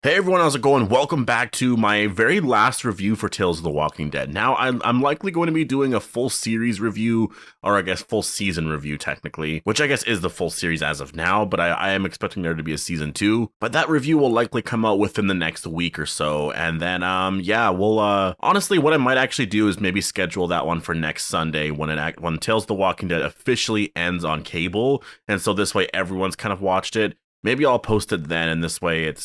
Hey everyone, how's it going? Welcome back to my very last review for Tales of the Walking Dead. Now, I'm likely going to be doing a full series review, or I guess full season review technically, which I guess is the full series as of now, but I am expecting there to be a season 2. But that review will likely come out within the next week or so, and then, honestly, what I might actually do is maybe schedule that one for next Sunday when Tales of the Walking Dead officially ends on cable, and so this way everyone's kind of watched it. Maybe I'll post it then, and this way at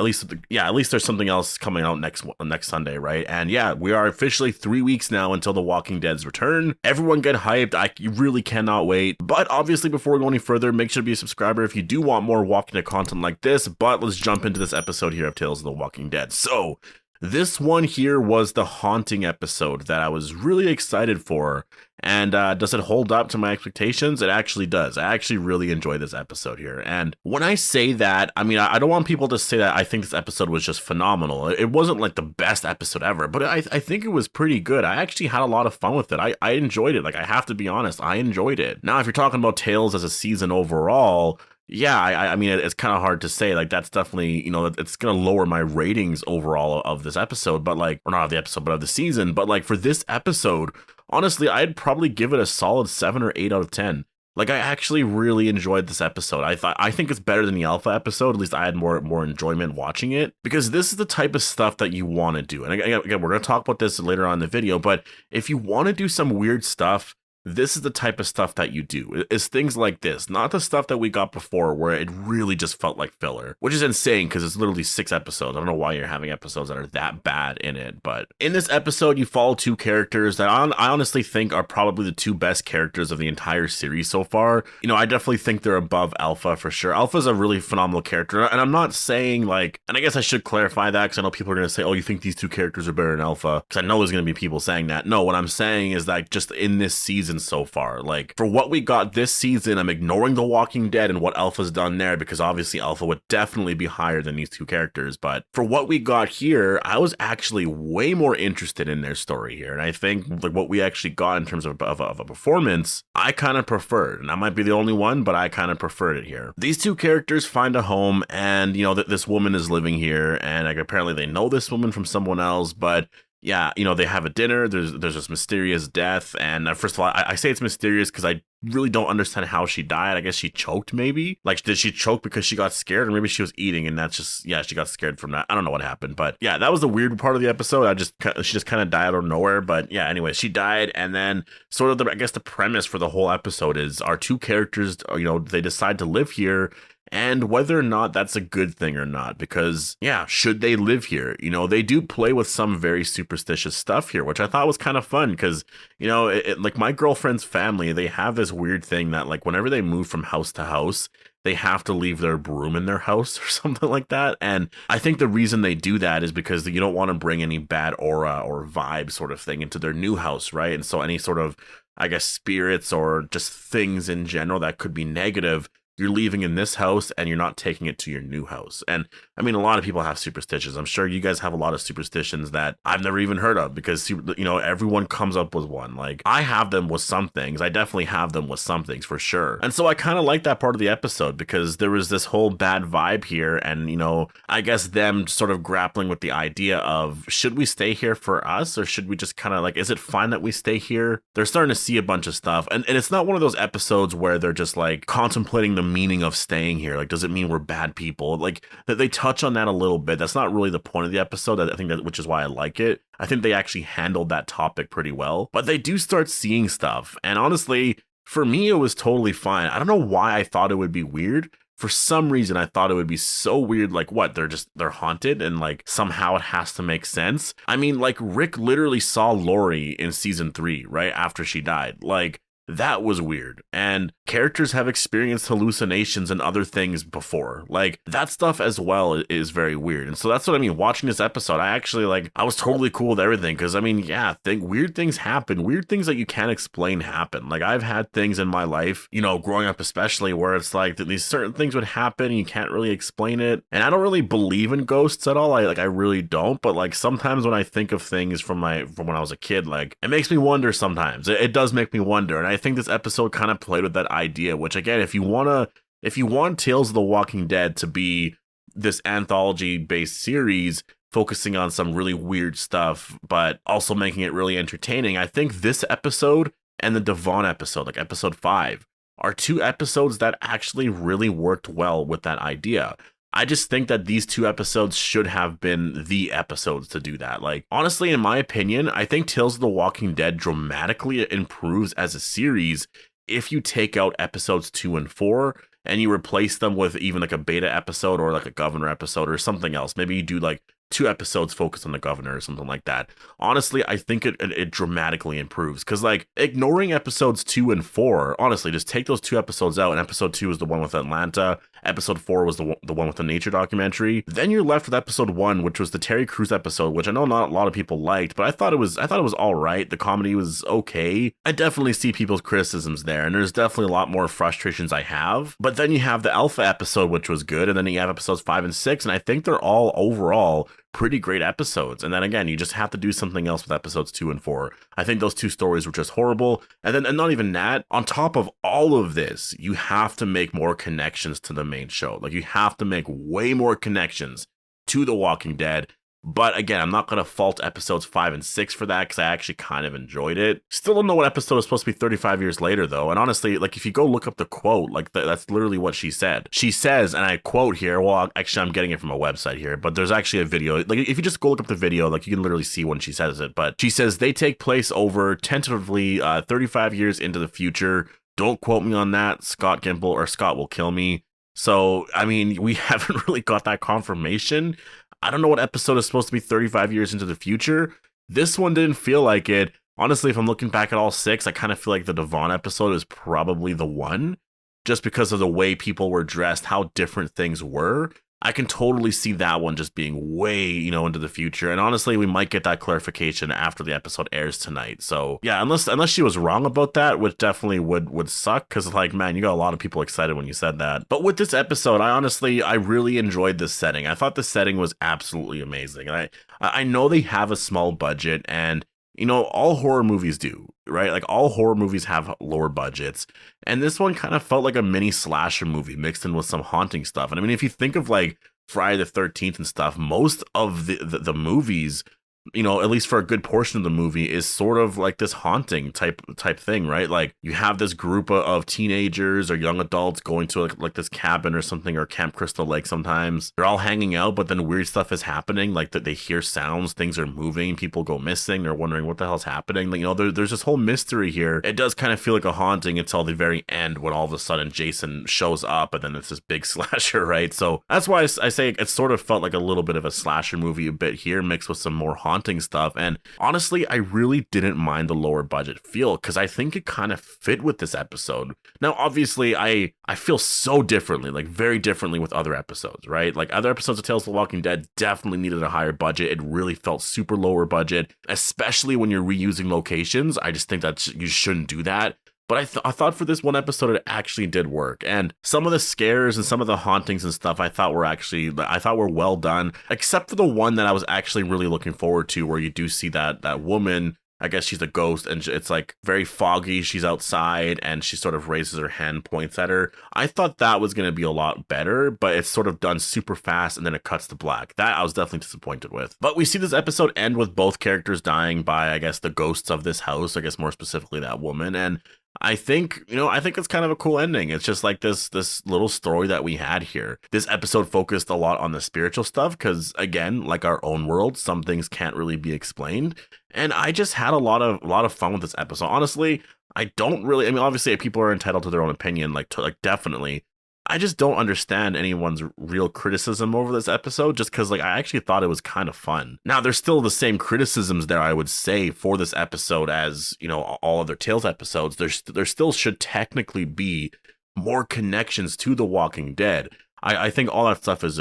least there's something else coming out next Sunday, right? And yeah, we are officially 3 weeks now until The Walking Dead's return. Everyone get hyped. I really cannot wait. But obviously, before we go any further, make sure to be a subscriber if you do want more Walking Dead content like this. But let's jump into this episode here of Tales of the Walking Dead. So, this one here was the haunting episode that I was really excited for. And does it hold up to my expectations? It actually does. I actually really enjoyed this episode here. And when I say that, I mean, I don't want people to say that I think this episode was just phenomenal. It wasn't like the best episode ever, but I think it was pretty good. I actually had a lot of fun with it. I enjoyed it. Like, I have to be honest, I enjoyed it. Now, if you're talking about Tales as a season overall, yeah, I mean, it's kind of hard to say. Like, that's definitely, it's going to lower my ratings overall of this episode, but like, or not of the episode, but of the season. But like, for this episode, honestly, I'd probably give it a solid 7 or 8 out of 10. Like, I actually really enjoyed this episode. I think it's better than the Alpha episode. At least I had more enjoyment watching it, because this is the type of stuff that you want to do. And again, we're going to talk about this later on in the video, but if you want to do some weird stuff, this is the type of stuff that you do. It's things like this, not the stuff that we got before where it really just felt like filler, which is insane because it's literally 6 episodes. I don't know why you're having episodes that are that bad in it, but in this episode, you follow 2 characters that I honestly think are probably the 2 best characters of the entire series so far. I definitely think they're above Alpha for sure. Alpha's a really phenomenal character, and I'm not saying like, and I guess I should clarify that because I know people are going to say, oh, you think these 2 characters are better than Alpha? Because I know there's going to be people saying that. No, what I'm saying is that just in this season so far, like, for what we got this season, I'm ignoring The Walking Dead and what Alpha's done there, because obviously Alpha would definitely be higher than these 2 characters. But for what we got here, I was actually way more interested in their story here, and I think like what we actually got in terms of a performance, I kind of preferred. And I might be the only one, but I kind of preferred it here. These 2 characters find a home, and this woman is living here, and like, apparently they know this woman from someone else, but yeah, they have a dinner. There's this mysterious death, and first of all, I say it's mysterious because I really don't understand how she died. I guess she choked, maybe. Like, did she choke because she got scared, or maybe she was eating, and that's just, yeah, she got scared from that. I don't know what happened, but yeah, that was the weird part of the episode. She just kind of died out of nowhere, but yeah, anyway, she died, and then sort of I guess the premise for the whole episode is our 2 characters, they decide to live here. And whether or not that's a good thing or not, because yeah, should they live here? They do play with some very superstitious stuff here, which I thought was kind of fun because, like my girlfriend's family, they have this weird thing that like whenever they move from house to house, they have to leave their broom in their house or something like that. And I think the reason they do that is because you don't want to bring any bad aura or vibe sort of thing into their new house, right? And so any sort of, I guess, spirits or just things in general that could be negative, you're leaving in this house and you're not taking it to your new house. And I mean, a lot of people have superstitions. I'm sure you guys have a lot of superstitions that I've never even heard of because, everyone comes up with one. Like, I have them with some things. I definitely have them with some things for sure. And so I kind of like that part of the episode because there was this whole bad vibe here. And, I guess them sort of grappling with the idea of, should we stay here for us or should we just kind of like, is it fine that we stay here? They're starting to see a bunch of stuff. And it's not one of those episodes where they're just like contemplating the meaning of staying here. Like, does it mean we're bad people? Like, that they touch on that a little bit. That's not really the point of the episode. I think which is why I like it. I think they actually handled that topic pretty well, but they do start seeing stuff. And honestly, for me, it was totally fine. I don't know why I thought it would be weird. For some reason, I thought it would be so weird. Like, what? They're haunted and like somehow it has to make sense. I mean, like, Rick literally saw Lori in season 3, right after she died. Like, that was weird. And characters have experienced hallucinations and other things before. Like, that stuff as well is very weird. And so that's what I mean. Watching this episode, I was totally cool with everything. Because, I mean, yeah, weird things happen. Weird things that you can't explain happen. Like, I've had things in my life, growing up especially, where it's like these certain things would happen and you can't really explain it. And I don't really believe in ghosts at all. I really don't. But, like, sometimes when I think of things from when I was a kid, like, it makes me wonder sometimes. It does make me wonder. And I think this episode kind of played with that idea, which again, if you want Tales of the Walking Dead to be this anthology-based series focusing on some really weird stuff, but also making it really entertaining. I think this episode and the Devon episode, like episode 5, are 2 episodes that actually really worked well with that idea. I just think that these 2 episodes should have been the episodes to do that. Like, honestly, in my opinion, I think Tales of the Walking Dead dramatically improves as a series if you take out episodes 2 and 4 and you replace them with even like a beta episode or like a governor episode or something else. Maybe you do like 2 episodes focused on the governor or something like that. Honestly, I think it dramatically improves, because like ignoring episodes 2 and 4, honestly, just take those 2 episodes out, and episode 2 is the one with Atlanta, episode 4 was the one with the nature documentary. Then you're left with episode 1, which was the Terry Crews episode, which I know not a lot of people liked, but I thought it was all right. The comedy was okay. I definitely see people's criticisms there, and there's definitely a lot more frustrations I have. But then you have the Alpha episode, which was good, and then you have episodes 5 and 6, and I think they're all overall pretty great episodes. And then again, you just have to do something else with episodes 2 and 4. I think those 2 stories were just horrible. And not even that, on top of all of this, you have to make more connections to the main show. Like, you have to make way more connections to The Walking Dead. But again, I'm not going to fault episodes 5 and 6 for that, because I actually kind of enjoyed it. Still don't know what episode is supposed to be 35 years later, though. And honestly, like, if you go look up the quote, like, that's literally what she said. She says, and I quote here, well, actually, I'm getting it from a website here, but there's actually a video. Like, if you just go look up the video, like, you can literally see when she says it. But she says, they take place over, tentatively, 35 years into the future. Don't quote me on that. Scott will kill me. So, I mean, we haven't really got that confirmation. I don't know what episode is supposed to be 35 years into the future. This one didn't feel like it. Honestly, if I'm looking back at all 6, I kind of feel like the Devon episode is probably the one, just because of the way people were dressed, how different things were. I can totally see that one just being way, into the future. And honestly, we might get that clarification after the episode airs tonight. So yeah, unless she was wrong about that, which definitely would suck, because like, man, you got a lot of people excited when you said that. But with this episode, I really enjoyed this setting. I thought the setting was absolutely amazing. And I know they have a small budget, and all horror movies do, right? Like, all horror movies have lower budgets. And this one kind of felt like a mini slasher movie mixed in with some haunting stuff. And I mean, if you think of like Friday the 13th and stuff, most of the movies, at least for a good portion of the movie, is sort of like this haunting type thing, right? Like, you have this group of teenagers or young adults going to like this cabin or something, or Camp Crystal Lake sometimes. They're all hanging out, but then weird stuff is happening, like that they hear sounds, things are moving, people go missing, they're wondering what the hell's happening. Like, there's this whole mystery here. It does kind of feel like a haunting until the very end, when all of a sudden Jason shows up, and then it's this big slasher, right? So that's why I say it sort of felt like a little bit of a slasher movie a bit here, mixed with some more haunting stuff. And honestly, I really didn't mind the lower budget feel, because I think it kind of fit with this episode. Now, obviously, I feel so differently, like very differently with other episodes, right? Like, other episodes of Tales of the Walking Dead definitely needed a higher budget. It really felt super lower budget, especially when you're reusing locations. I just think that you shouldn't do that. But I thought for this one episode, it actually did work. And some of the scares and some of the hauntings and stuff I thought were well done, except for the one that I was actually really looking forward to, where you do see that woman. I guess she's a ghost, and it's like very foggy. She's outside, and she sort of raises her hand, points at her. I thought that was going to be a lot better, but it's sort of done super fast, and then it cuts to black. That I was definitely disappointed with. But we see this episode end with both characters dying by, I guess, the ghosts of this house. I guess more specifically that woman. And I think it's kind of a cool ending. It's just like this little story that we had here. This episode focused a lot on the spiritual stuff, because again, like our own world, some things can't really be explained. And I just had a lot of fun with this episode. Honestly, obviously people are entitled to their own opinion, definitely. I just don't understand anyone's real criticism over this episode, just because I actually thought it was kind of fun. Now, there's still the same criticisms there, I would say, for this episode as, all other Tales episodes. There still should technically be more connections to The Walking Dead. I think all that stuff is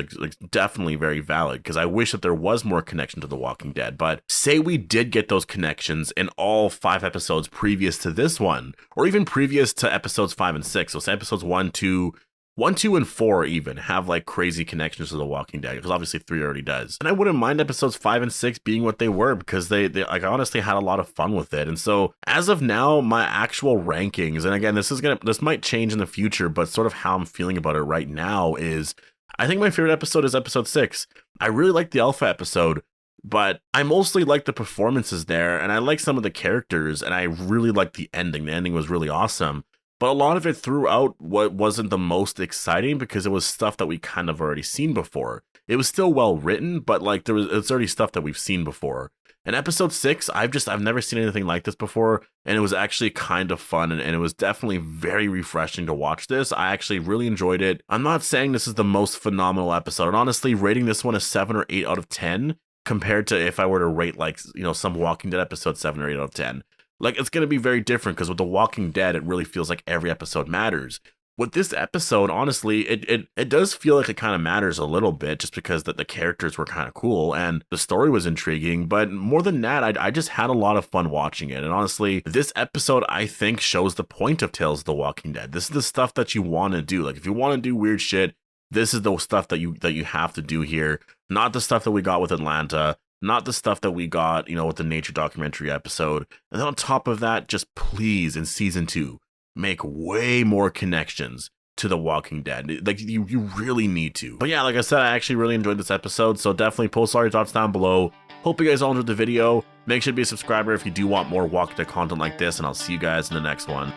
definitely very valid, because I wish that there was more connection to The Walking Dead. But say we did get those connections in all 5 episodes previous to this one, or even previous to episodes 5 and 6. So say episodes 1, 2, and 4 even have crazy connections to The Walking Dead, because obviously 3 already does. And I wouldn't mind episodes 5 and 6 being what they were, because they honestly had a lot of fun with it. And so as of now, my actual rankings, and again, this might change in the future, but sort of how I'm feeling about it right now is I think my favorite episode is episode 6. I really like the Alpha episode, but I mostly like the performances there, and I like some of the characters, and I really like the ending. The ending was really awesome. But a lot of it throughout what wasn't the most exciting because it was stuff that we kind of already seen before. It was still well written, but like it's already stuff that we've seen before. And episode 6, I've never seen anything like this before, and it was actually kind of fun, and it was definitely very refreshing to watch this. I actually really enjoyed it. I'm not saying this is the most phenomenal episode, and honestly, rating this one a 7 or 8 out of 10 compared to if I were to rate like, you know, some Walking Dead episode 7 or 8 out of 10. Like, it's going to be very different because with The Walking Dead, it really feels like every episode matters. With this episode, honestly, it does feel like it kind of matters a little bit just because the characters were kind of cool and the story was intriguing. But more than that, I just had a lot of fun watching it. And honestly, this episode, I think, shows the point of Tales of the Walking Dead. This is the stuff that you want to do. Like, if you want to do weird shit, this is the stuff that you have to do here. Not the stuff that we got with Atlanta. Not the stuff that we got, you know, with the nature documentary episode. And then on top of that, just please, in season 2, make way more connections to The Walking Dead. Like, you really need to. But yeah, like I said, I actually really enjoyed this episode, so definitely post all your thoughts down below. Hope you guys all enjoyed the video. Make sure to be a subscriber if you do want more Walking Dead content like this, and I'll see you guys in the next one.